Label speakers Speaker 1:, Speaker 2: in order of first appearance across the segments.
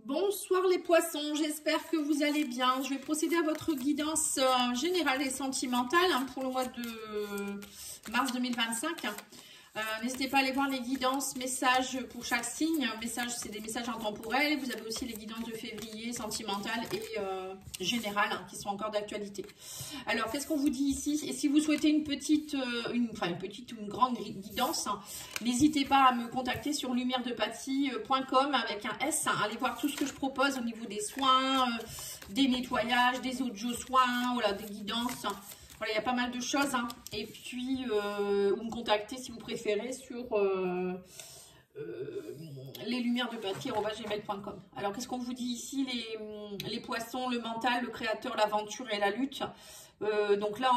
Speaker 1: Bonsoir les poissons, j'espère que vous allez bien. Je vais procéder à votre guidance générale et sentimentale pour le mois de mars 2025. N'hésitez pas à aller voir les guidances, messages pour chaque signe. Messages, c'est des messages intemporels. Vous avez aussi les guidances de février, sentimentales et générales qui sont encore d'actualité. Alors, qu'est-ce qu'on vous dit ici? Et si vous souhaitez une petite ou une grande guidance, n'hésitez pas à me contacter sur lumieredepathie.com avec un S. Allez voir tout ce que je propose au niveau des soins, des nettoyages, des audio soins, voilà, des guidances. Voilà, il y a pas mal de choses. Et puis, vous me contactez si vous préférez sur leslumièresdepathie@gmail.com. Alors, qu'est-ce qu'on vous dit ici? Les poissons, le mental, le créateur, l'aventure et la lutte. Donc là,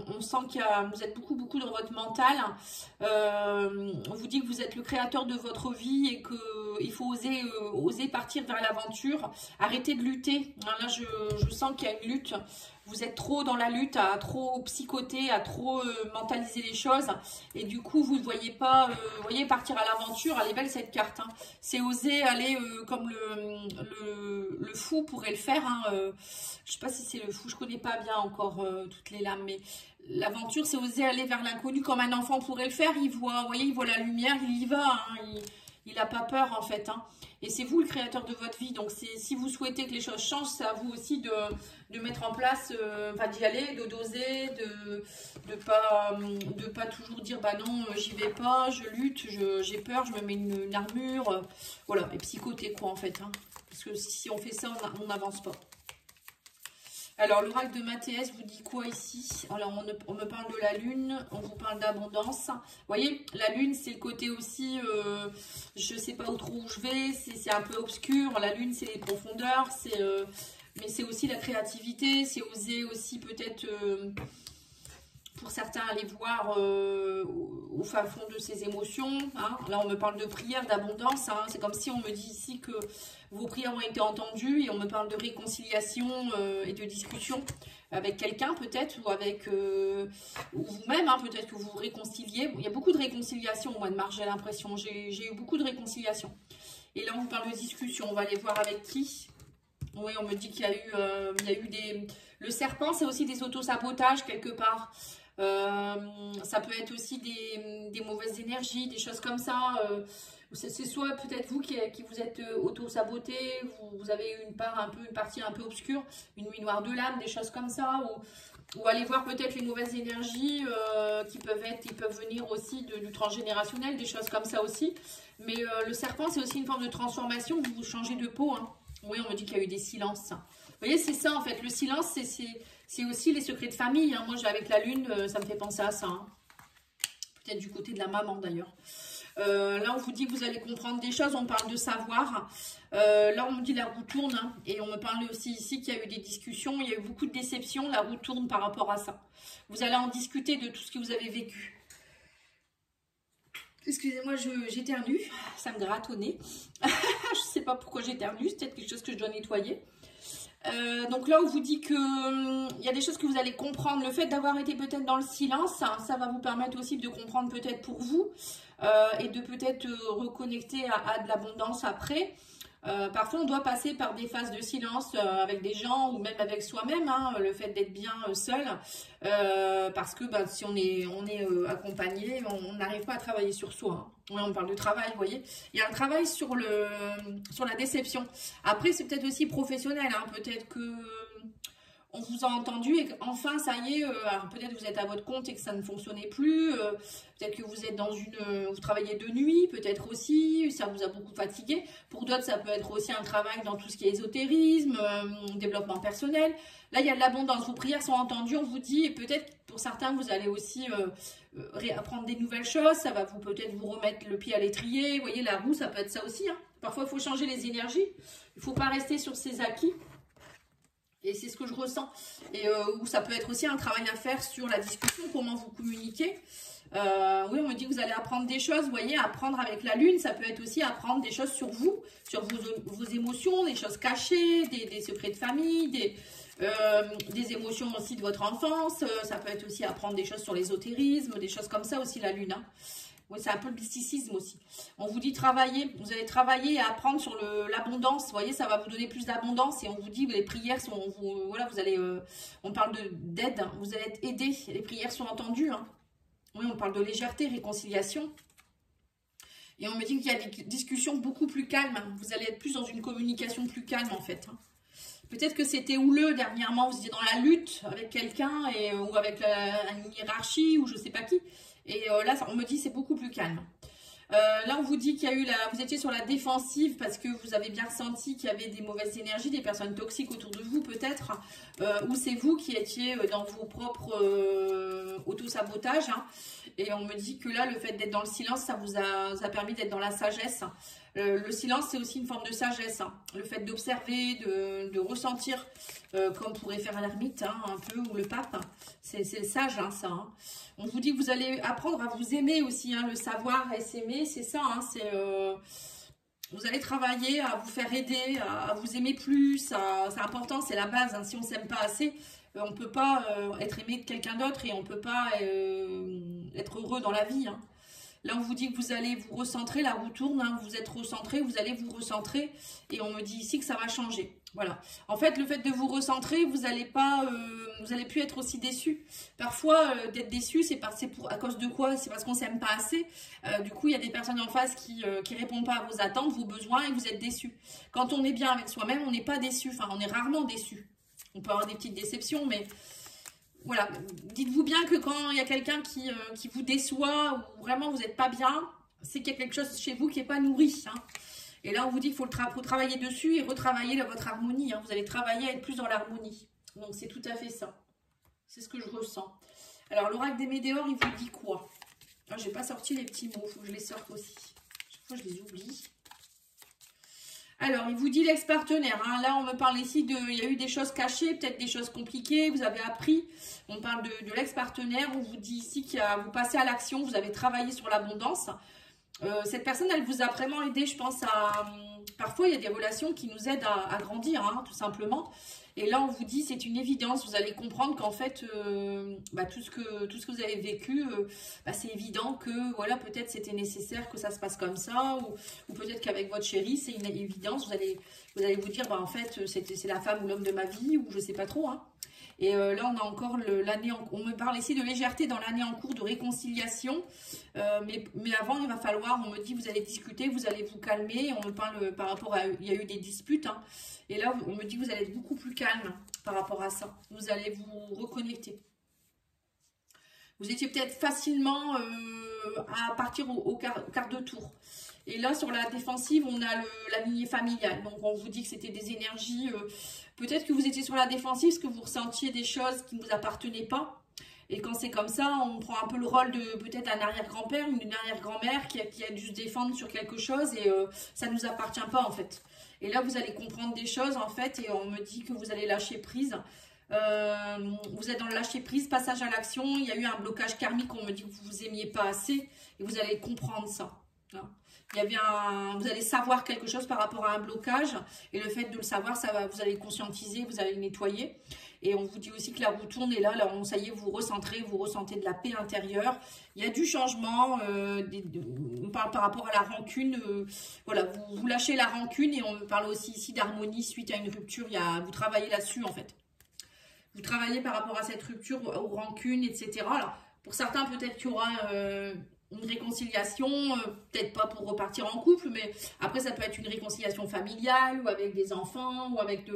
Speaker 1: on sent vous êtes beaucoup dans votre mental. On vous dit que vous êtes le créateur de votre vie et qu'il faut oser partir vers l'aventure. Arrêtez de lutter. Là, je sens qu'il y a une lutte. Vous êtes trop dans la lutte, à trop psychoter, à trop mentaliser les choses. Et du coup, vous ne voyez pas voyez partir à l'aventure. Elle est belle cette carte. C'est oser aller comme le fou pourrait le faire. Je ne sais pas si c'est le fou, je ne connais pas bien encore toutes les lames. Mais l'aventure, c'est oser aller vers l'inconnu comme un enfant pourrait le faire. Il voit la lumière, il y va. Il n'a pas peur en fait. Et c'est vous le créateur de votre vie. Donc si vous souhaitez que les choses changent, c'est à vous aussi de mettre en place, d'y aller, de doser, de pas toujours dire bah non, j'y vais pas, je lutte, j'ai peur, je me mets une armure. Voilà, et psychoter quoi en fait. Parce que si on fait ça, on n'avance pas. Alors, l'oracle de Mathéès vous dit quoi ici? Alors, on me parle de la lune, on vous parle d'abondance. Vous voyez, la lune, c'est le côté aussi, je ne sais pas trop où je vais, c'est un peu obscur. La lune, c'est les profondeurs, mais c'est aussi la créativité, c'est oser aussi peut-être, pour certains, aller voir au fin fond de ses émotions. Là, on me parle de prière, d'abondance. C'est comme si on me dit ici que vos prières ont été entendues et on me parle de réconciliation et de discussion avec quelqu'un peut-être ou avec vous-même, peut-être que vous vous réconciliez. Il y a beaucoup de réconciliation au mois de mars, j'ai l'impression. J'ai eu beaucoup de réconciliation. Et là, on me parle de discussion. On va aller voir avec qui. Oui, on me dit qu'il y a eu des... Le serpent, c'est aussi des autosabotages quelque part. Ça peut être aussi des mauvaises énergies, des choses comme ça. C'est soit peut-être vous qui vous êtes auto-saboté, vous avez une partie un peu obscure, une nuit noire de l'âme, des choses comme ça, ou aller voir peut-être les mauvaises énergies qui peuvent venir aussi du transgénérationnel, des choses comme ça aussi. Mais le serpent, c'est aussi une forme de transformation, vous changez de peau. Oui, on me dit qu'il y a eu des silences. Vous voyez, c'est ça en fait, le silence, c'est aussi les secrets de famille. Moi, avec la lune, ça me fait penser à ça. Peut-être du côté de la maman d'ailleurs. Là, on vous dit que vous allez comprendre des choses, on parle de savoir. Là, on me dit la roue tourne. Et on me parle aussi ici qu'il y a eu des discussions, il y a eu beaucoup de déceptions. La roue tourne par rapport à ça. Vous allez en discuter de tout ce que vous avez vécu. Excusez-moi, j'éternue, ça me gratte au nez. Je ne sais pas pourquoi j'éternue, c'est peut-être quelque chose que je dois nettoyer. Donc là, on vous dit que il y a des choses que vous allez comprendre. Le fait d'avoir été peut-être dans le silence, ça va vous permettre aussi de comprendre peut-être pour vous et de peut-être reconnecter à de l'abondance après. Parfois, on doit passer par des phases de silence avec des gens ou même avec soi-même, le fait d'être bien seul, parce que si on est accompagné, on n'arrive pas à travailler sur soi. Oui, on parle de travail, vous voyez. Il y a un travail sur la déception. Après, c'est peut-être aussi professionnel, peut-être que on vous a entendu et qu'enfin, ça y est, peut-être vous êtes à votre compte et que ça ne fonctionnait plus, peut-être que vous êtes vous travaillez de nuit, peut-être aussi, ça vous a beaucoup fatigué. Pour d'autres, ça peut être aussi un travail dans tout ce qui est ésotérisme, développement personnel. Là, il y a de l'abondance, vos prières sont entendues, on vous dit, et peut-être pour certains, vous allez aussi apprendre des nouvelles choses, ça va peut-être vous remettre le pied à l'étrier. Vous voyez, la roue, ça peut être ça aussi. Parfois, il faut changer les énergies, il ne faut pas rester sur ses acquis. Et c'est ce que je ressens. Et où ça peut être aussi un travail à faire sur la discussion, comment vous communiquez. Oui, on me dit que vous allez apprendre des choses. Vous voyez, apprendre avec la lune, ça peut être aussi apprendre des choses sur vous, sur vos émotions, des choses cachées, des secrets de famille, des émotions aussi de votre enfance. Ça peut être aussi apprendre des choses sur l'ésotérisme, des choses comme ça aussi, la lune. Oui, c'est un peu le mysticisme aussi. On vous dit travailler, vous allez travailler et apprendre sur l'abondance. Vous voyez, ça va vous donner plus d'abondance. Et on vous dit, les prières sont, voilà, vous allez, on parle d'aide, hein, vous allez être aidé. Les prières sont entendues. Hein. Oui, on parle de légèreté, réconciliation. Et on me dit qu'il y a des discussions beaucoup plus calmes. Hein. Vous allez être plus dans une communication plus calme en fait. Hein. Peut-être que c'était houleux dernièrement, vous étiez dans la lutte avec quelqu'un ou avec une hiérarchie ou je sais pas qui. Et là, on me dit c'est beaucoup plus calme. Là, on vous dit qu'il y a eu vous étiez sur la défensive parce que vous avez bien ressenti qu'il y avait des mauvaises énergies, des personnes toxiques autour de vous peut-être, ou c'est vous qui étiez dans vos propres auto-sabotages. Hein. Et on me dit que là, le fait d'être dans le silence, ça vous a permis d'être dans la sagesse. Le silence, c'est aussi une forme de sagesse. Hein. Le fait d'observer, de ressentir, comme pourrait faire l'ermite, hein, un peu, ou le pape. C'est sage, hein, ça. Hein. On vous dit que vous allez apprendre à vous aimer aussi. Hein, le savoir et s'aimer, c'est ça. Hein, vous allez travailler à vous faire aider, à vous aimer plus. C'est important, c'est la base. Hein. Si on ne s'aime pas assez, on ne peut pas être aimé de quelqu'un d'autre et on ne peut pas être heureux dans la vie. Hein. Là, on vous dit que vous allez vous recentrer, la roue tourne, hein, vous êtes recentré, vous allez vous recentrer. Et on me dit ici que ça va changer. Voilà. En fait, le fait de vous recentrer, vous n'allez plus être aussi déçu. Parfois, d'être déçu, à cause de quoi? C'est parce qu'on ne s'aime pas assez. Du coup, il y a des personnes en face qui ne répondent pas à vos attentes, vos besoins, et vous êtes déçu. Quand on est bien avec soi-même, on n'est pas déçu. Enfin, on est rarement déçu. On peut avoir des petites déceptions, mais... Voilà, dites-vous bien que quand il y a quelqu'un qui vous déçoit ou vraiment vous n'êtes pas bien, c'est qu'il y a quelque chose chez vous qui n'est pas nourri. Hein. Et là, on vous dit qu'il faut travailler dessus et retravailler votre harmonie. Hein. Vous allez travailler à être plus dans l'harmonie. Donc, c'est tout à fait ça. C'est ce que je ressens. Alors, l'oracle des Médéors, il vous dit quoi? Je n'ai pas sorti les petits mots, il faut que je les sorte aussi. Chaque fois, je les oublie. Alors, il vous dit l'ex-partenaire. Hein. Là, on me parle ici il y a eu des choses cachées, peut-être des choses compliquées, vous avez appris. On parle de l'ex-partenaire. On vous dit ici que vous passez à l'action, vous avez travaillé sur l'abondance. Cette personne, elle vous a vraiment aidé, je pense, parfois, il y a des relations qui nous aident à grandir, hein, tout simplement. Et là, on vous dit, c'est une évidence. Vous allez comprendre qu'en fait, tout ce que vous avez vécu, c'est évident que, voilà, peut-être c'était nécessaire que ça se passe comme ça. Ou peut-être qu'avec votre chérie, c'est une évidence. Vous allez vous dire, en fait, c'est la femme ou l'homme de ma vie, ou je sais pas trop, hein. Et là, on a encore l'année on me parle ici de légèreté dans l'année en cours de réconciliation. Mais avant, il va falloir, on me dit, vous allez discuter, vous allez vous calmer. On me parle par rapport à, il y a eu des disputes. Hein, et là, on me dit que vous allez être beaucoup plus calme par rapport à ça. Vous allez vous reconnecter. Vous étiez peut-être facilement à partir au quart de tour. Et là, sur la défensive, on a la lignée familiale. Donc, on vous dit que c'était des énergies... peut-être que vous étiez sur la défensive parce que vous ressentiez des choses qui ne vous appartenaient pas. Et quand c'est comme ça, on prend un peu le rôle de peut-être un arrière-grand-père, une arrière-grand-mère qui a dû se défendre sur quelque chose et ça ne nous appartient pas en fait. Et là, vous allez comprendre des choses en fait et on me dit que vous allez lâcher prise. Vous êtes dans le lâcher prise, passage à l'action. Il y a eu un blocage karmique, on me dit que vous vous aimiez pas assez et vous allez comprendre ça. Hein. Il y avait vous allez savoir quelque chose par rapport à un blocage et le fait de le savoir, vous allez conscientiser, vous allez nettoyer. Et on vous dit aussi que la roue tourne et là, ça y est, vous recentrez, vous ressentez de la paix intérieure. Il y a du changement, on parle par rapport à la rancune. Voilà, vous lâchez la rancune et on parle aussi ici d'harmonie suite à une rupture. Vous travaillez là-dessus en fait. Vous travaillez par rapport à cette rupture, aux rancunes, etc. Alors, pour certains, peut-être qu'il y aura... une réconciliation, peut-être pas pour repartir en couple, mais après ça peut être une réconciliation familiale ou avec des enfants ou avec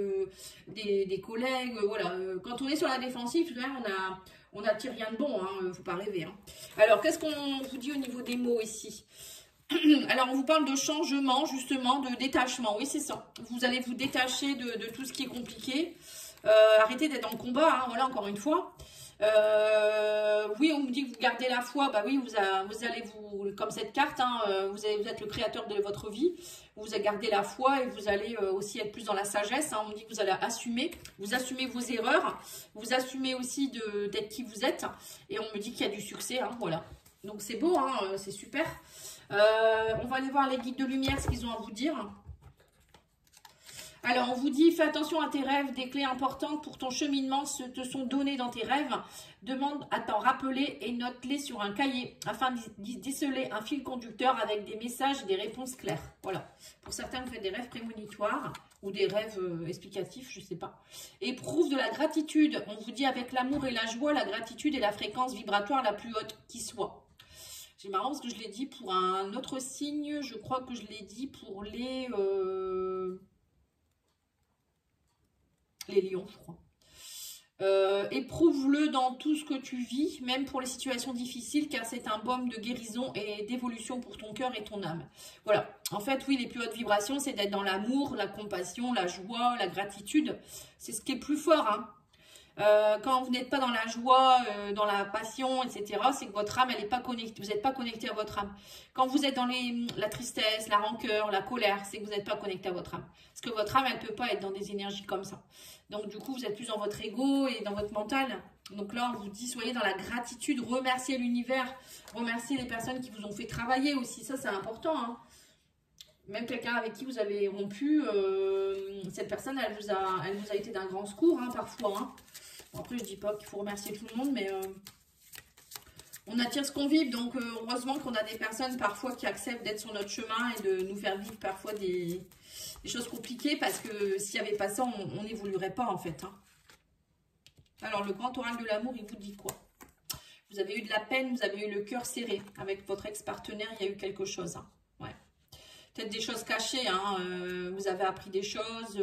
Speaker 1: des collègues, voilà. Quand on est sur la défensive, tout de même, on n'attire rien de bon, hein, faut pas rêver. Hein. Alors, qu'est-ce qu'on vous dit au niveau des mots ici? Alors, on vous parle de changement, justement, de détachement, oui c'est ça. Vous allez vous détacher de tout ce qui est compliqué, arrêtez d'être en combat, hein, voilà, encore une fois. Oui, on vous dit que vous gardez la foi. Bah oui, vous allez comme cette carte, hein, vous êtes le créateur de votre vie. Vous allez garder la foi et vous allez aussi être plus dans la sagesse. Hein. On me dit que vous allez vous assumez vos erreurs, vous assumez aussi d'être qui vous êtes. Et on me dit qu'il y a du succès, hein, voilà. Donc c'est beau, hein, c'est super. On va aller voir les guides de lumière, ce qu'ils ont à vous dire. Alors, on vous dit, fais attention à tes rêves, des clés importantes pour ton cheminement te sont données dans tes rêves. Demande à t'en rappeler et note-les sur un cahier afin de déceler un fil conducteur avec des messages et des réponses claires. Voilà. Pour certains, vous faites des rêves prémonitoires ou des rêves explicatifs, je ne sais pas. Éprouve de la gratitude. On vous dit, avec l'amour et la joie, la gratitude est la fréquence vibratoire la plus haute qui soit. C'est marrant parce que je l'ai dit pour un autre signe. Je crois que je l'ai dit pour les lions, je crois. Éprouve-le dans tout ce que tu vis, même pour les situations difficiles, car c'est un baume de guérison et d'évolution pour ton cœur et ton âme. Voilà. En fait, oui, les plus hautes vibrations, c'est d'être dans l'amour, la compassion, la joie, la gratitude. C'est ce qui est le plus fort, hein. Quand vous n'êtes pas dans la joie, dans la passion, etc., c'est que votre âme, elle n'est pas connectée. Vous n'êtes pas connecté à votre âme. Quand vous êtes dans la tristesse, la rancœur, la colère, c'est que vous n'êtes pas connecté à votre âme. Parce que votre âme, elle ne peut pas être dans des énergies comme ça. Donc, du coup, vous êtes plus dans votre ego et dans votre mental. Donc là, on vous dit, soyez dans la gratitude, remerciez l'univers, remerciez les personnes qui vous ont fait travailler aussi. Ça, c'est important, hein. Même quelqu'un avec qui vous avez rompu, cette personne, elle vous a été d'un grand secours, hein, parfois, hein. Bon, après, je dis pas qu'il faut remercier tout le monde, mais on attire ce qu'on vibre. Donc, heureusement qu'on a des personnes parfois qui acceptent d'être sur notre chemin et de nous faire vivre parfois des choses compliquées. Parce que s'il n'y avait pas ça, on n'évoluerait pas, en fait, hein. Alors, le grand oral de l'amour, il vous dit quoi? Vous avez eu de la peine, vous avez eu le cœur serré. Avec votre ex-partenaire, il y a eu quelque chose, hein. Ouais. Peut-être des choses cachées, hein. Vous avez appris des choses...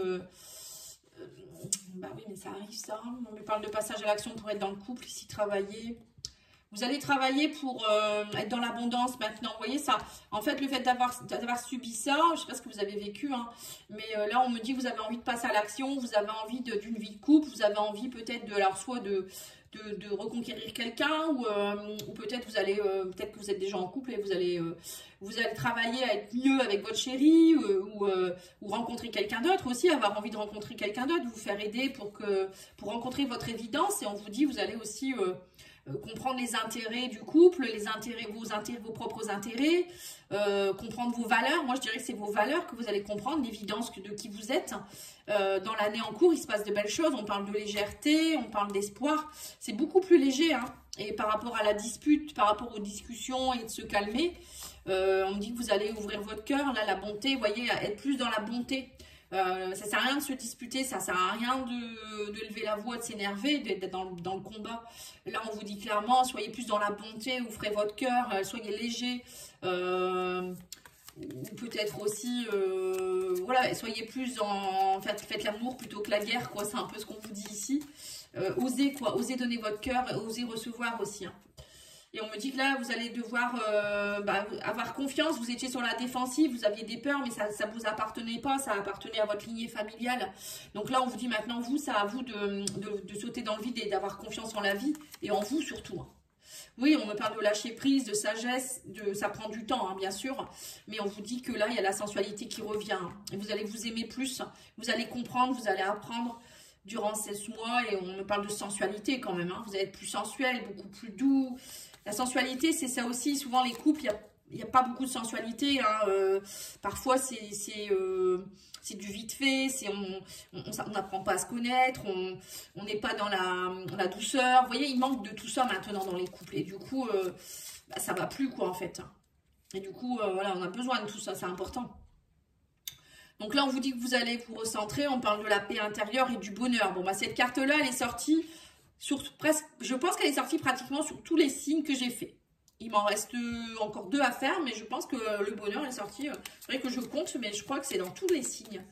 Speaker 1: bah oui, mais ça arrive, ça. On me parle de passage à l'action pour être dans le couple, ici, travailler. Vous allez travailler pour être dans l'abondance maintenant. Vous voyez ça? En fait, le fait d'avoir subi ça, je ne sais pas ce que vous avez vécu, hein, mais là, on me dit que vous avez envie de passer à l'action, vous avez envie d'une vie de couple, vous avez envie peut-être alors soit de reconquérir quelqu'un ou peut-être vous allez peut-être que vous êtes déjà en couple et vous allez travailler à être mieux avec votre chéri ou rencontrer quelqu'un d'autre aussi, avoir envie de rencontrer quelqu'un d'autre, vous faire aider pour rencontrer votre évidence. Et on vous dit vous allez aussi comprendre les intérêts du couple, vos propres intérêts, comprendre vos valeurs. Moi, je dirais que c'est vos valeurs que vous allez comprendre, l'évidence de qui vous êtes. Dans l'année en cours, il se passe de belles choses. On parle de légèreté, on parle d'espoir. C'est beaucoup plus léger, hein. Et par rapport à la dispute, par rapport aux discussions et de se calmer, on me dit que vous allez ouvrir votre cœur. Là, la bonté, vous voyez, être plus dans la bonté. Ça sert à rien de se disputer, ça sert à rien de lever la voix, de s'énerver, d'être dans le combat. Là, on vous dit clairement, soyez plus dans la bonté, ouvrez votre cœur, soyez léger. Ou peut-être aussi, voilà, soyez plus en fait, faites l'amour plutôt que la guerre, quoi. C'est un peu ce qu'on vous dit ici. Osez, quoi, osez donner votre cœur, osez recevoir aussi, hein. Et on me dit que là, vous allez devoir avoir confiance. Vous étiez sur la défensive, vous aviez des peurs, mais ça ne vous appartenait pas. Ça appartenait à votre lignée familiale. Donc là, on vous dit maintenant, c'est à vous de sauter dans le vide et d'avoir confiance en la vie. Et en vous surtout, hein. Oui, on me parle de lâcher prise, de sagesse. Ça prend du temps, hein, bien sûr. Mais on vous dit que là, il y a la sensualité qui revient, hein. Et vous allez vous aimer plus. Vous allez comprendre, vous allez apprendre durant 16 mois. Et on me parle de sensualité quand même, hein. Vous allez être plus sensuel, beaucoup plus doux. La sensualité, c'est ça aussi. Souvent, les couples, il n'y a pas beaucoup de sensualité, hein. Parfois, c'est du vite fait. On n'apprend pas à se connaître. On n'est pas dans la douceur. Vous voyez, il manque de tout ça maintenant dans les couples. Et du coup, ça ne va plus, quoi, en fait. Et du coup, voilà, on a besoin de tout ça. C'est important. Donc là, on vous dit que vous allez vous recentrer. On parle de la paix intérieure et du bonheur. Bon, bah, cette carte-là, elle est sortie... je pense qu'elle est sortie pratiquement sur tous les signes que j'ai fait. Il m'en reste encore 2 à faire, mais je pense que le bonheur est sorti. C'est vrai que je compte, mais je crois que c'est dans tous les signes.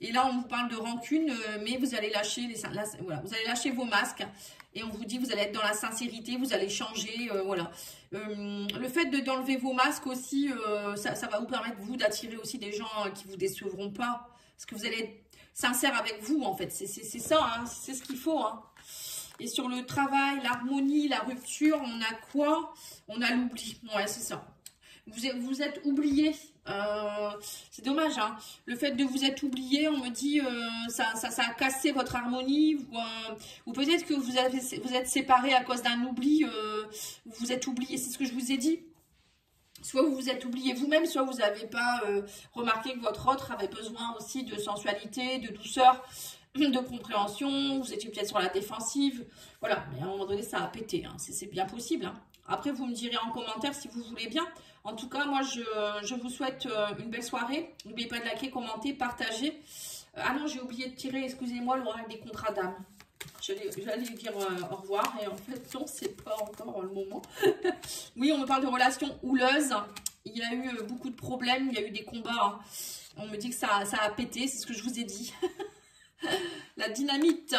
Speaker 1: Et là, on vous parle de rancune, mais vous allez lâcher voilà, vous allez lâcher vos masques. Et on vous dit, vous allez être dans la sincérité, vous allez changer, voilà. Le fait d'enlever vos masques aussi, ça va vous permettre, vous, d'attirer aussi des gens qui vous décevront pas. Parce que vous allez être sincère avec vous, en fait. C'est ça, hein, c'est ce qu'il faut, hein. Et sur le travail, l'harmonie, la rupture, on a quoi? On a l'oubli. Ouais, c'est ça. Vous êtes oublié. C'est dommage, hein. Le fait de vous être oublié, on me dit, ça a cassé votre harmonie. Ou peut-être que vous êtes séparés à cause d'un oubli. Vous êtes oublié, c'est ce que je vous ai dit. Soit vous vous êtes oublié vous-même, soit vous n'avez pas remarqué que votre autre avait besoin aussi de sensualité, de douceur, de compréhension. Vous étiez peut-être sur la défensive. Voilà, mais à un moment donné, ça a pété. Hein. C'est bien possible. Hein. Après, vous me direz en commentaire si vous voulez bien. En tout cas, moi, je vous souhaite une belle soirée. N'oubliez pas de liker, commenter, partager. Ah non, j'ai oublié de tirer, excusez-moi, l'oracle des contrats d'âme. J'allais dire au revoir et en fait, non, c'est pas encore le moment. Oui, on me parle de relations houleuses. Il y a eu beaucoup de problèmes, il y a eu des combats. Hein. On me dit que ça a pété, c'est ce que je vous ai dit. La dynamite,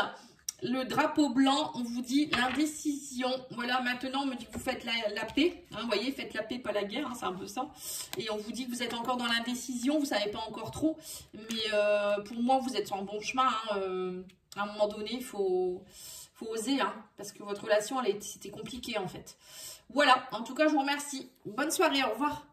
Speaker 1: le drapeau blanc, on vous dit l'indécision. Voilà, maintenant, on me dit que vous faites la paix. Hein, vous voyez, faites la paix, pas la guerre, hein, c'est un peu ça. Et on vous dit que vous êtes encore dans l'indécision, vous ne savez pas encore trop. Mais pour moi, vous êtes sur un bon chemin. Hein, à un moment donné, il faut oser, hein, parce que votre relation, c'était compliqué en fait. Voilà, en tout cas, je vous remercie. Bonne soirée, au revoir.